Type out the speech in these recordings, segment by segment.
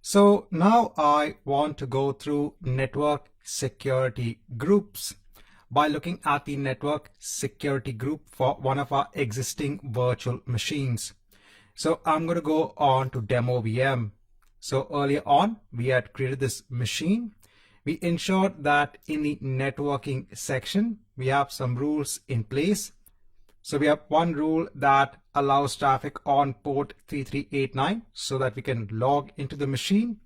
So now I want to go through network security groups by looking at the network security group for one of our existing virtual machines. So I'm going to go on to demo VM. So earlier on, we had created this machine. We ensured that in the networking section, we have some rules in place. So we have one rule that allows traffic on port 3389 so that we can log into the machine,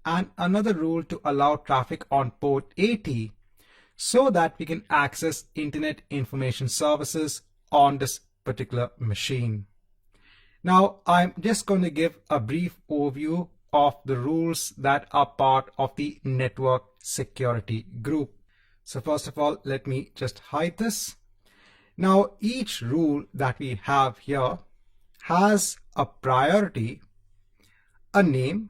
and another rule to allow traffic on port 80 so that we can access Internet Information Services on this particular machine. Now, I'm just going to give a brief overview of the rules that are part of the network security group. So first of all, let me just hide this. Now, each rule that we have here has a priority, a name,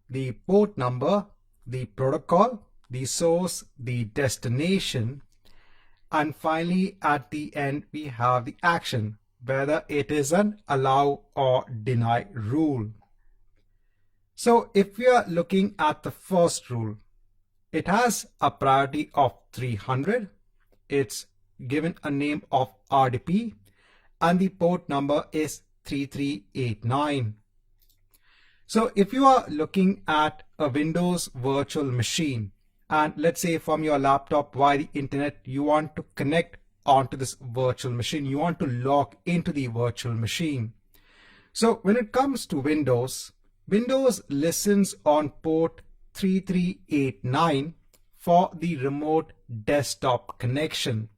the port number, the protocol, the source, the destination, and finally at the end we have the action, whether it is an allow or deny rule. So if we are looking at the first rule, it has a priority of 300. It's given a name of RDP and the port number is 3389. So if you are looking at a Windows virtual machine, and let's say from your laptop via the internet, you want to connect onto this virtual machine, you want to log into the virtual machine. So when it comes to Windows, Windows listens on port 3389 for the remote desktop connection.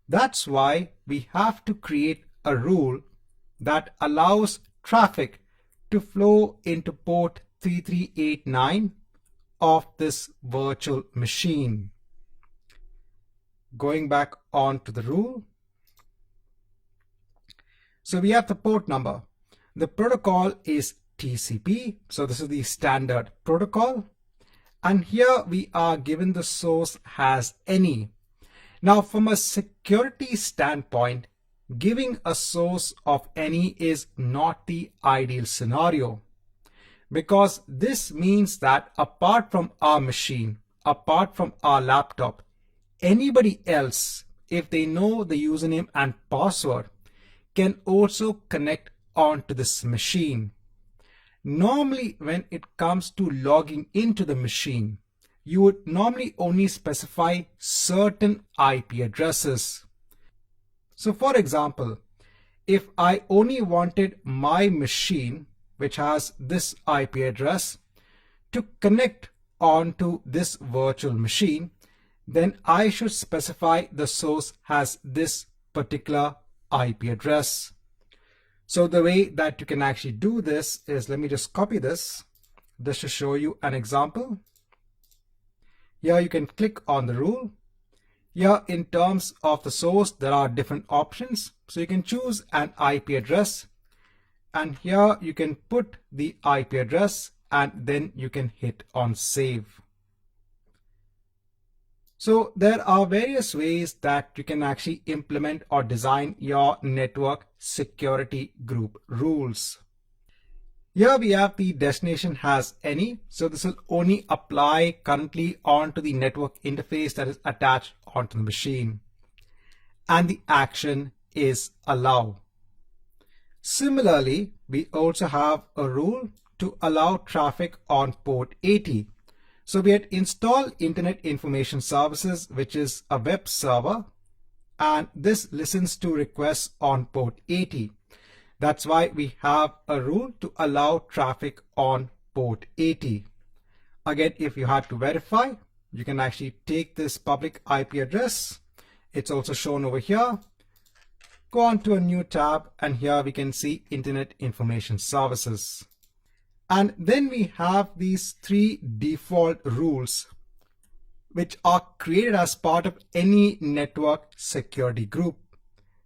That's why we have to create a rule that allows traffic to flow into port 3389 of this virtual machine. Going back onto the rule. So we have the port number. The protocol is TCP. So this is the standard protocol. And here we are given the source as any. Now, from a security standpoint, giving a source of any is not the ideal scenario, because this means that apart from our machine, apart from our laptop, anybody else, if they know the username and password, can also connect onto this machine. Normally, when it comes to logging into the machine, you would normally only specify certain IP addresses. So for example, if I only wanted my machine, which has this IP address, to connect onto this virtual machine, then I should specify the source has this particular IP address. So the way that you can actually do this is, let me just copy this just to show you an example. Here you can click on the rule. Here in terms of the source, there are different options. So you can choose an IP address, and here you can put the IP address and then you can hit on save. So there are various ways that you can actually implement or design your network security group rules. Here we have the destination has any, so this will only apply currently onto the network interface that is attached onto the machine. And the action is allow. Similarly, we also have a rule to allow traffic on port 80. So we had installed Internet Information Services, which is a web server, and this listens to requests on port 80. That's why we have a rule to allow traffic on port 80. Again, if you had to verify, you can actually take this public IP address. It's also shown over here. Go on to a new tab, and here we can see Internet Information Services. And then we have these three default rules, which are created as part of any network security group.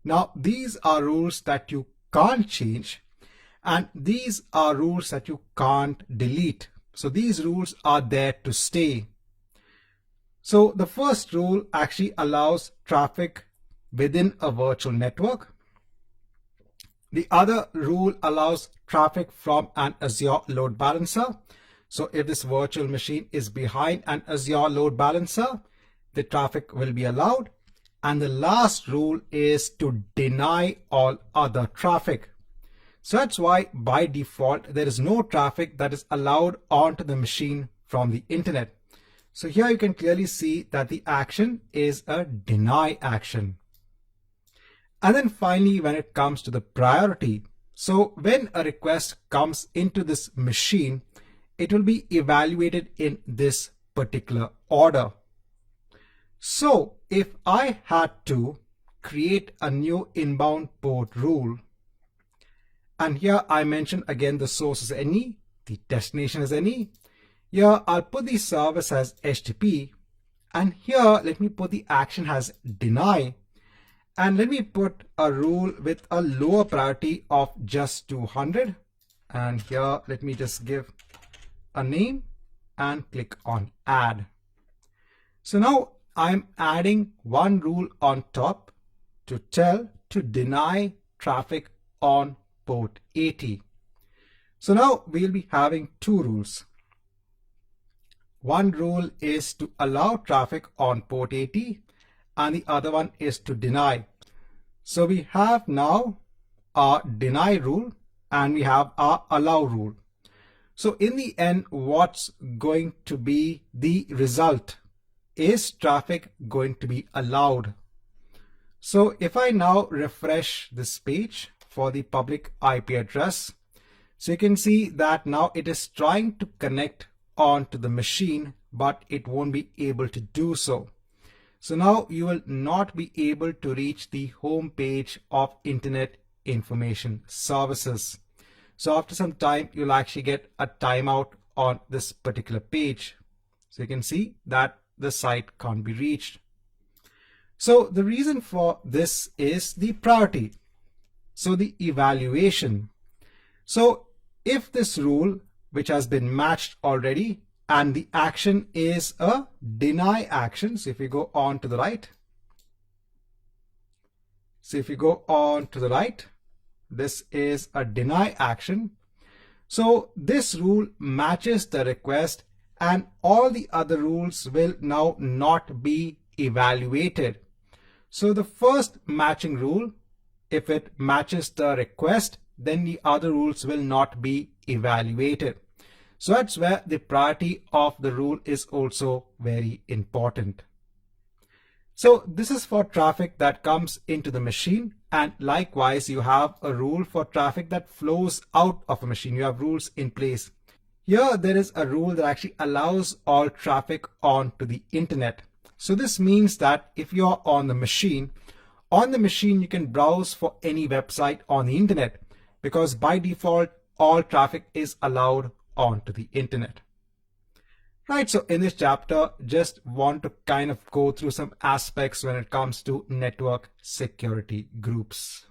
Now, these are rules that you can't change, and these are rules that you can't delete. So these rules are there to stay. So the first rule actually allows traffic within a virtual network. The other rule allows traffic from an Azure load balancer. So if this virtual machine is behind an Azure load balancer, the traffic will be allowed. And the last rule is to deny all other traffic. So that's why by default, there is no traffic that is allowed onto the machine from the internet. So here you can clearly see that the action is a deny action. And then finally, when it comes to the priority, so when a request comes into this machine, it will be evaluated in this particular order. So if I had to create a new inbound port rule, and here I mention again the source is any, the destination is any. Here I'll put the service as HTTP, and here let me put the action as deny, and let me put a rule with a lower priority of just 200, and here let me just give a name and click on add. So now I'm adding one rule on top to deny traffic on port 80. So now we'll be having two rules. One rule is to allow traffic on port 80 and the other one is to deny. So we have now our deny rule and we have our allow rule. So in the end, what's going to be the result? Is traffic going to be allowed? So if I now refresh this page for the public IP address, so you can see that now it is trying to connect onto the machine, but it won't be able to do so. So now you will not be able to reach the home page of Internet Information Services. So after some time, you'll actually get a timeout on this particular page. So you can see that the site can't be reached. So the reason for this is the priority. So the evaluation. So if this rule, which has been matched already, and the action is a deny action. So if we go on to the right, this is a deny action. So this rule matches the request and all the other rules will now not be evaluated. So the first matching rule, if it matches the request, then the other rules will not be evaluated. So that's where the priority of the rule is also very important. So this is for traffic that comes into the machine, and likewise you have a rule for traffic that flows out of a machine. You have rules in place. Here there is a rule that actually allows all traffic onto the internet. So this means that if you're on the machine you can browse for any website on the internet, because by default all traffic is allowed onto the internet. Right, so in this chapter, just want to kind of go through some aspects when it comes to network security groups.